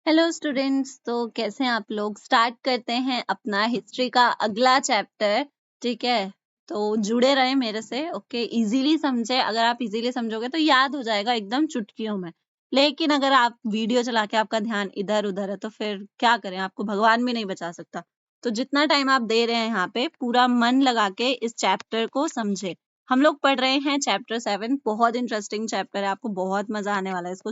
Hello students. तो कैसे हैं आप लोग। स्टार्ट करते हैं अपना हिस्ट्री का अगला चैप्टर। ठीक है, तो जुड़े रहे मेरे से। ओके, इजीली समझे। अगर आप इजीली समझोगे तो याद हो जाएगा एकदम चुटकियों में। लेकिन अगर आप वीडियो चला के आपका ध्यान इधर उधर है तो फिर क्या करें, आपको भगवान भी नहीं बचा सकता। तो जितना टाइम आप दे रहे हैं यहाँ पे, पूरा मन लगा के इस चैप्टर को समझे। हम लोग पढ़ रहे हैं चैप्टर 7। बहुत इंटरेस्टिंग चैप्टर है, आपको बहुत मजा आने वाला है इसको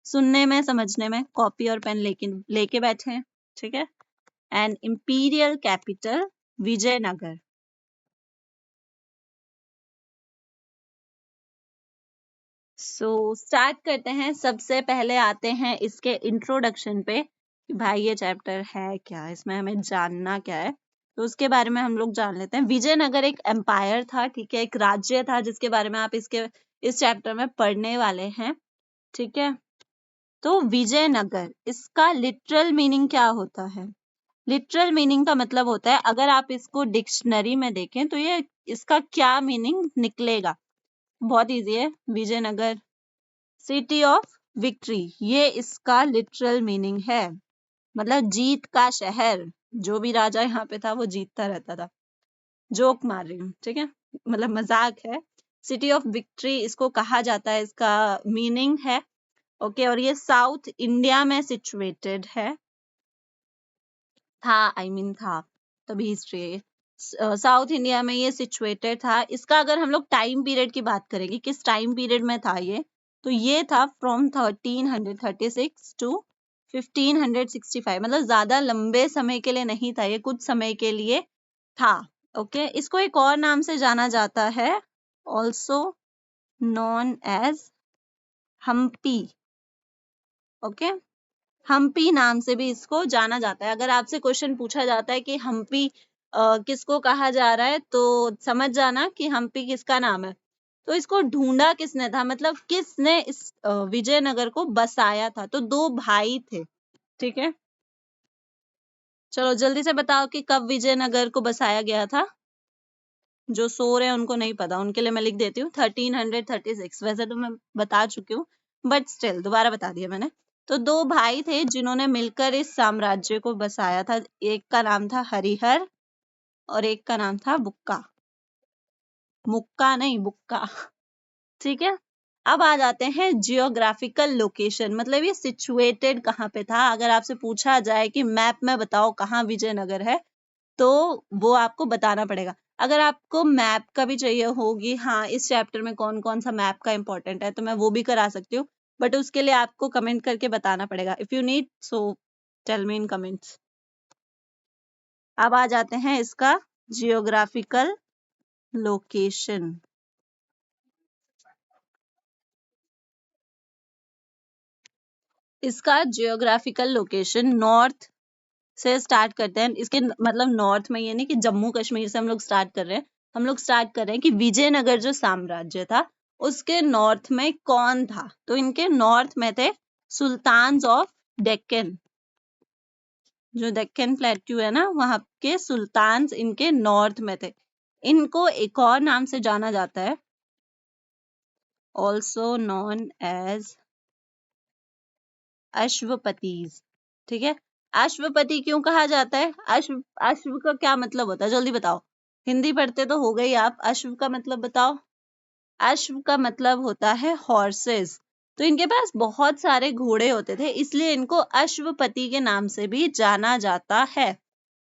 सुनने में समझने में। कॉपी और पेन लेके बैठे हैं। ठीक है। And imperial capital Vijayanagar. Start करते हैं। सबसे पहले आते हैं इसके इंट्रोडक्शन पे कि भाई ये चैप्टर है क्या, इसमें हमें जानना क्या है। तो उसके बारे में हम लोग जान लेते हैं। विजयनगर एक एम्पायर था, ठीक है, एक राज्य था जिसके बारे में आप इस चैप्टर में पढ़ने वाले हैं। ठीक है, तो विजयनगर इसका लिटरल मीनिंग क्या होता है। लिटरल मीनिंग का मतलब होता है, अगर आप इसको डिक्शनरी में देखें तो ये इसका क्या मीनिंग निकलेगा। बहुत इजी है। विजयनगर सिटी ऑफ विक्ट्री, ये इसका लिटरल मीनिंग है। मतलब जीत का शहर। जो भी राजा यहाँ पे था वो जीतता रहता था। जोक मार रही हूँ, ठीक है, मतलब मजाक है। सिटी ऑफ विक्ट्री इसको कहा जाता है, इसका मीनिंग है। ओके, और ये साउथ इंडिया में सिचुएटेड है। था, था, तभी हिस्ट्री है ये। साउथ इंडिया में ये सिचुएटेड था। इसका अगर हम लोग टाइम पीरियड की बात करेंगे, किस टाइम पीरियड में था ये, तो ये था फ्रॉम 1336 टू 1565। मतलब ज्यादा लंबे समय के लिए नहीं था, ये कुछ समय के लिए था। ओके, इसको एक और नाम से जाना जाता है, also known as Hampi. Okay, Hampi नाम से भी इसको जाना जाता है। अगर आपसे क्वेश्चन पूछा जाता है कि हम्पी किसको कहा जा रहा है, तो समझ जाना कि हम्पी किसका नाम है। तो इसको ढूंढा किसने था, मतलब किसने इस विजयनगर को बसाया था। तो दो भाई थे। ठीक है, चलो जल्दी से बताओ कि कब विजयनगर को बसाया गया था। जो सो रहे हैं उनको नहीं पता, उनके लिए मैं लिख देती हूँ 1336। वैसे तो मैं बता चुकी हूँ, बट स्टिल दोबारा बता दिया मैंने। तो दो भाई थे जिन्होंने मिलकर इस साम्राज्य को बसाया था। एक का नाम था हरिहर और एक का नाम था बुक्का। मुक्का नहीं, बुक्का। ठीक है, अब आ जाते हैं जियोग्राफिकल लोकेशन, मतलब ये सिचुएटेड कहाँ पे था। अगर आपसे पूछा जाए कि मैप में बताओ कहाँ विजयनगर है, तो वो आपको बताना पड़ेगा। अगर आपको मैप का भी चाहिए होगी, हाँ इस चैप्टर में कौन कौन सा मैप का इंपॉर्टेंट है, तो मैं वो भी करा सकती हूँ, बट उसके लिए आपको कमेंट करके बताना पड़ेगा। If you need so tell me in comments. अब आ जाते हैं इसका जियोग्राफिकल लोकेशन। इसका जियोग्राफिकल लोकेशन नॉर्थ से स्टार्ट करते हैं। इसके मतलब नॉर्थ में ये नहीं कि जम्मू कश्मीर से हम लोग स्टार्ट कर रहे हैं। हम लोग स्टार्ट कर रहे हैं कि विजयनगर जो साम्राज्य था उसके नॉर्थ में कौन था। तो इनके नॉर्थ में थे सुल्तान्स ऑफ डेक्कन। जो डेक्कन प्लेट्यू है ना, वहां के सुल्तान्स इनके नॉर्थ में थे। इनको एक और नाम से जाना जाता है, ऑल्सो नॉन एज अश्वपतिज। ठीक है, अश्वपति क्यों कहा जाता है। अश्व का क्या मतलब होता है, जल्दी बताओ। हिंदी पढ़ते तो हो गई आप, अश्व का मतलब बताओ। अश्व का मतलब होता है हॉर्सेस। तो इनके पास बहुत सारे घोड़े होते थे, इसलिए इनको अश्वपति के नाम से भी जाना जाता है।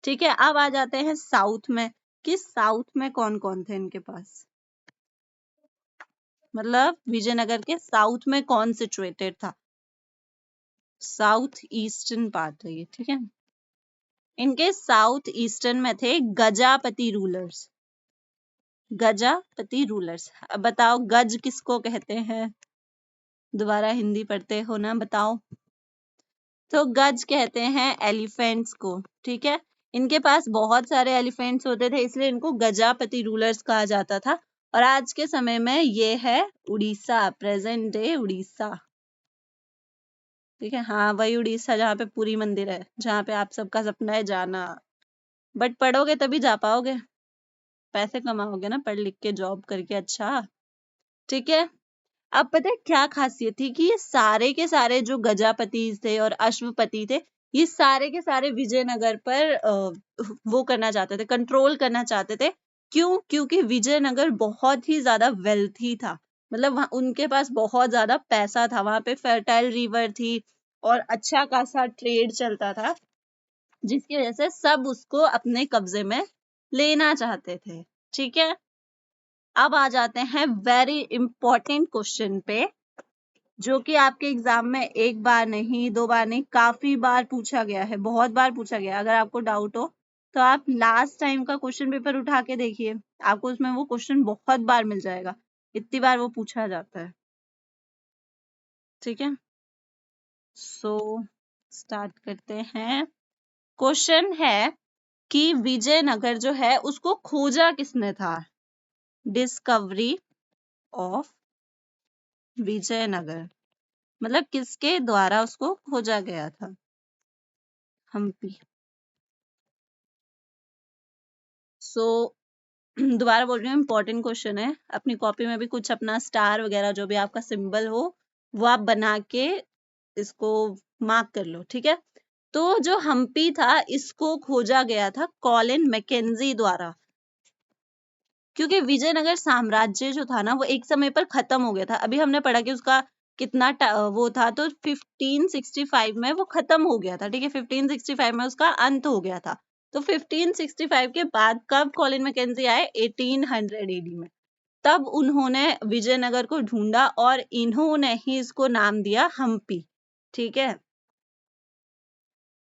ठीक है, अब आ जाते हैं साउथ में कि साउथ में कौन कौन थे इनके पास। मतलब विजयनगर के साउथ में कौन सिचुएटेड था। साउथ ईस्टर्न पार्ट है ये। ठीक है, इनके साउथ ईस्टर्न में थे गजापति रूलर्स। गजापति रूलर्स। अब बताओ गज किसको कहते हैं। दोबारा हिंदी पढ़ते हो ना, बताओ। तो गज कहते हैं एलिफेंट्स को। ठीक है, इनके पास बहुत सारे एलिफेंट्स होते थे, इसलिए इनको गजापति रूलर्स कहा जाता था। और आज के समय में ये है उड़ीसा, प्रेजेंट डे उड़ीसा। ठीक है, हाँ वही उड़ीसा जहाँ पे पुरी मंदिर है, जहाँ पे आप सबका सपना है जाना। बट पढ़ोगे तभी जा पाओगे, पैसे कमाओगे ना पढ़ लिख के, जॉब करके। अच्छा, ठीक है, अब पता है क्या खासियत थी कि ये सारे के सारे जो गजापति थे और अश्वपति थे, ये सारे के सारे विजयनगर पर वो करना चाहते थे, कंट्रोल करना चाहते थे। क्यों? क्योंकि विजयनगर बहुत ही ज्यादा वेल्थी था, मतलब उनके पास बहुत ज्यादा पैसा था, वहां पे फर्टाइल रिवर थी और अच्छा खासा ट्रेड चलता था, जिसकी वजह से सब उसको अपने कब्जे में लेना चाहते थे। ठीक है, अब आ जाते हैं वेरी इंपॉर्टेंट क्वेश्चन पे, जो कि आपके एग्जाम में एक बार नहीं, दो बार नहीं, काफी बार पूछा गया है, बहुत बार पूछा गया है। अगर आपको डाउट हो तो आप लास्ट टाइम का क्वेश्चन पेपर उठा के देखिए, आपको उसमें वो क्वेश्चन बहुत बार मिल जाएगा, इतनी बार वो पूछा जाता है। ठीक है, सो स्टार्ट करते हैं। क्वेश्चन है कि विजयनगर जो है उसको खोजा किसने था? डिस्कवरी ऑफ विजयनगर, मतलब किसके द्वारा उसको खोजा गया था? हम्पी। सो दोबारा बोल रही हूँ, इंपॉर्टेंट क्वेश्चन है, अपनी कॉपी में भी कुछ अपना स्टार वगैरह जो भी आपका सिंबल हो वो आप बना के इसको मार्क कर लो। ठीक है, तो जो हम्पी था इसको खोजा गया था कॉलिन मैकेंजी द्वारा, क्योंकि विजयनगर साम्राज्य जो था ना वो एक समय पर खत्म हो गया था। अभी हमने पढ़ा कि उसका कितना वो था, तो 1565 में वो खत्म हो गया था। ठीक है, 1565 में उसका अंत हो गया था। तो 1565 के बाद कब कॉलिन मैकेंजी आए? 1800 एडी में। तब उन्होंने विजयनगर को ढूंढा और इन्होंने ही इसको नाम दिया हम्पी। ठीक है,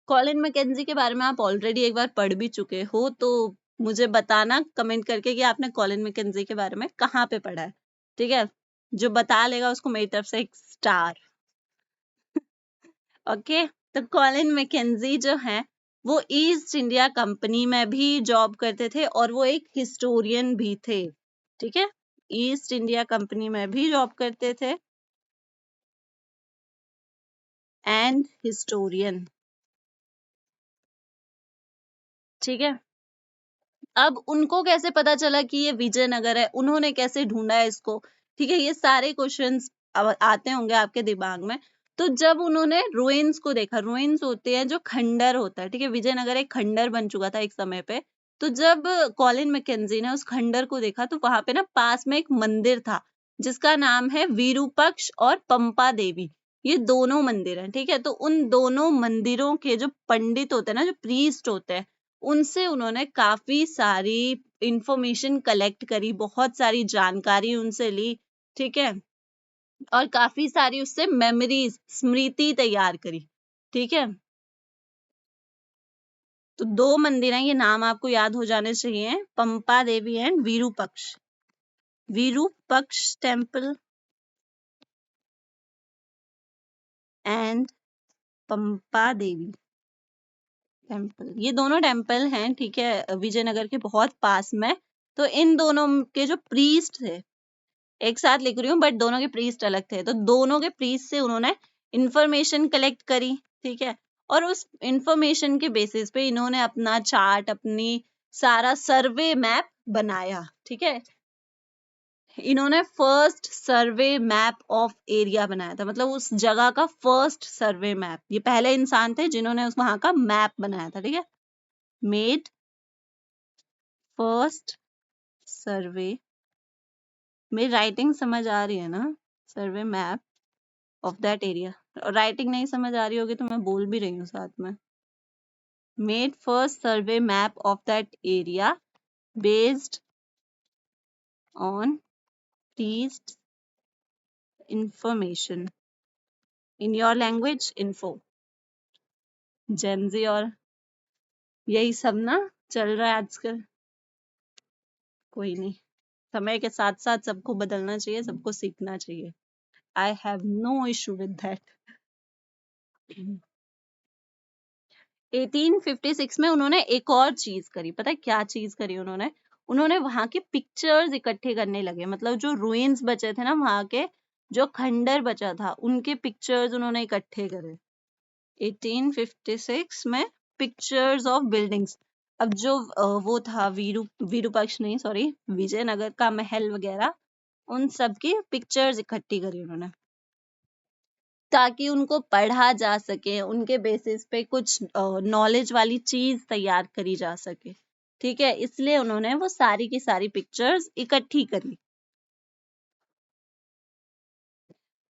कॉलिन मैकेंजी के बारे में आप ऑलरेडी एक बार पढ़ भी चुके हो, तो मुझे बताना कमेंट करके कि आपने कॉलिन मैकेंजी के बारे में कहाँ पे पढ़ा है। ठीक है, जो बता लेगा उसको मेरी तरफ से एक स्टार। ओके, तो कॉलिन मैकेंजी जो है वो ईस्ट इंडिया कंपनी में भी जॉब करते थे और वो एक हिस्टोरियन भी थे। ठीक है, ईस्ट इंडिया कंपनी में भी जॉब करते थे एंड हिस्टोरियन। ठीक है, अब उनको कैसे पता चला कि ये विजयनगर है, उन्होंने कैसे ढूंढा है इसको? ठीक है, ये सारे क्वेश्चंस अब आते होंगे आपके दिमाग में। तो जब उन्होंने रुइंस को देखा, रुइंस होते हैं जो खंडर होता है, ठीक है, विजयनगर एक खंडर बन चुका था एक समय पे। तो जब कॉलिन मैकेंजी ने उस खंडर को देखा तो वहां पे ना पास में एक मंदिर था जिसका नाम है विरूपक्ष और पंपा देवी। ये दोनों मंदिर हैं। ठीक है, तो उन दोनों मंदिरों के जो पंडित होते हैं ना, जो प्रीस्ट होते हैं, उनसे उन्होंने काफी सारी इंफॉर्मेशन कलेक्ट करी, बहुत सारी जानकारी उनसे ली। ठीक है, और काफी सारी उससे मेमोरीज, स्मृति तैयार करी। ठीक है, तो दो मंदिर हैं, ये नाम आपको याद हो जाने चाहिए, Pampa Devi and Virupaksha. Virupaksha temple and Pampa Devi temple, ये दोनों टेम्पल हैं। ठीक है, विजयनगर के बहुत पास में। तो इन दोनों के जो प्रीस्ट थे, एक साथ लिख रही हूँ बट दोनों के प्रीस्ट अलग थे, तो दोनों के प्रीस्ट से उन्होंने इंफॉर्मेशन कलेक्ट करी। ठीक है, और उस इंफॉर्मेशन के बेसिस पे इन्होंने अपना चार्ट, अपनी सारा सर्वे मैप बनाया। ठीक है, इन्होंने first survey map of area बनाया था, मतलब उस जगह का फर्स्ट सर्वे मैप। ये पहले इंसान थे जिन्होंने उस वहां का मैप बनाया था। ठीक है, मेड फर्स्ट सर्वे, मेरी राइटिंग समझ आ रही है ना? Survey map of that area. Writing नहीं समझ आ रही होगी तो मैं बोल भी रही हूँ साथ में। Made first survey map of that area based on test information in your language info. जेनजी और यही सब ना चल रहा है आजकल। कोई नहीं, समय के साथ साथ सबको बदलना चाहिए, सबको सीखना चाहिए। I have no issue with that. 1856 में उन्होंने एक और चीज करी, पता है क्या चीज करी उन्होंने? उन्होंने वहां के पिक्चर्स इकट्ठे करने लगे, मतलब जो रुइंस बचे थे ना वहां के, जो खंडर बचा था उनके पिक्चर्स उन्होंने इकट्ठे करे 1856 में, पिक्चर्स ऑफ बिल्डिंग्स। अब जो वो था विरूपक्ष नहीं, सॉरी, विजयनगर का महल वगैरह, उन सब की पिक्चर्स इकट्ठी करी उन्होंने ताकि उनको पढ़ा जा सके, उनके बेसिस पे कुछ नॉलेज वाली चीज तैयार करी जा सके। ठीक है, इसलिए उन्होंने वो सारी की सारी पिक्चर्स इकट्ठी करी।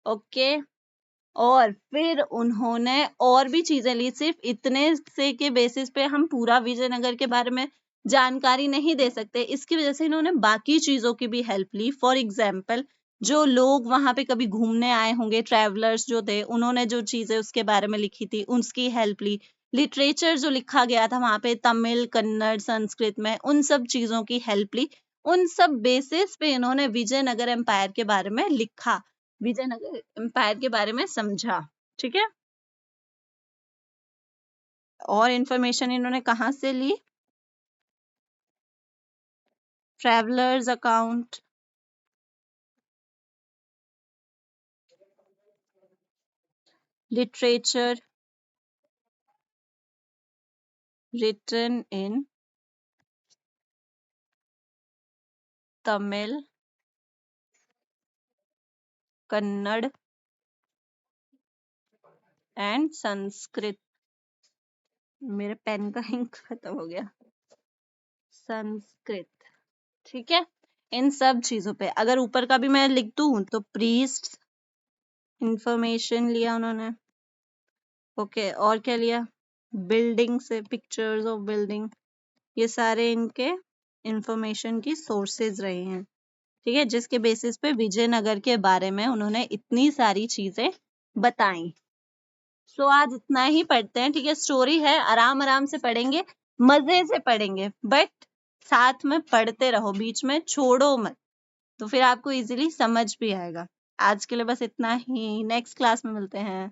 ओके, और फिर उन्होंने और भी चीजें ली। सिर्फ इतने से के बेसिस पे हम पूरा विजयनगर के बारे में जानकारी नहीं दे सकते, इसकी वजह से इन्होंने बाकी चीजों की भी हेल्प ली। फॉर एग्जाम्पल, जो लोग वहां पे कभी घूमने आए होंगे, ट्रेवलर्स जो थे, उन्होंने जो चीजें उसके बारे में लिखी थी उसकी हेल्प ली। लिटरेचर जो लिखा गया था वहां पे तमिल, कन्नड़, संस्कृत में, उन सब चीजों की हेल्प ली। उन सब बेसिस पे इन्होंने विजयनगर एम्पायर के बारे में लिखा, विजयनगर एम्पायर के बारे में समझा। ठीक है, और इंफॉर्मेशन इन्होंने कहाँ से ली? Travellers account, literature written in Tamil, Kannada and Sanskrit. मेरे पेन का इंक खत्म हो गया। संस्कृत, ठीक है, इन सब चीजों पे अगर ऊपर का भी मैं लिख दूं तो प्रीस्ट इंफॉर्मेशन लिया उन्होंने। ओके, और क्या लिया? बिल्डिंग से, पिक्चर्स ऑफ बिल्डिंग, ये सारे इनके इंफॉर्मेशन की सोर्सेज रहे हैं। ठीक है, जिसके बेसिस पे विजयनगर के बारे में उन्होंने इतनी सारी चीजें बताई। सो आज इतना ही पढ़ते हैं। ठीक है, स्टोरी है, आराम आराम से पढ़ेंगे, मजे से पढ़ेंगे, बट साथ में पढ़ते रहो, बीच में छोड़ो मत, तो फिर आपको इजीली समझ भी आएगा। आज के लिए बस इतना ही, नेक्स्ट क्लास में मिलते हैं।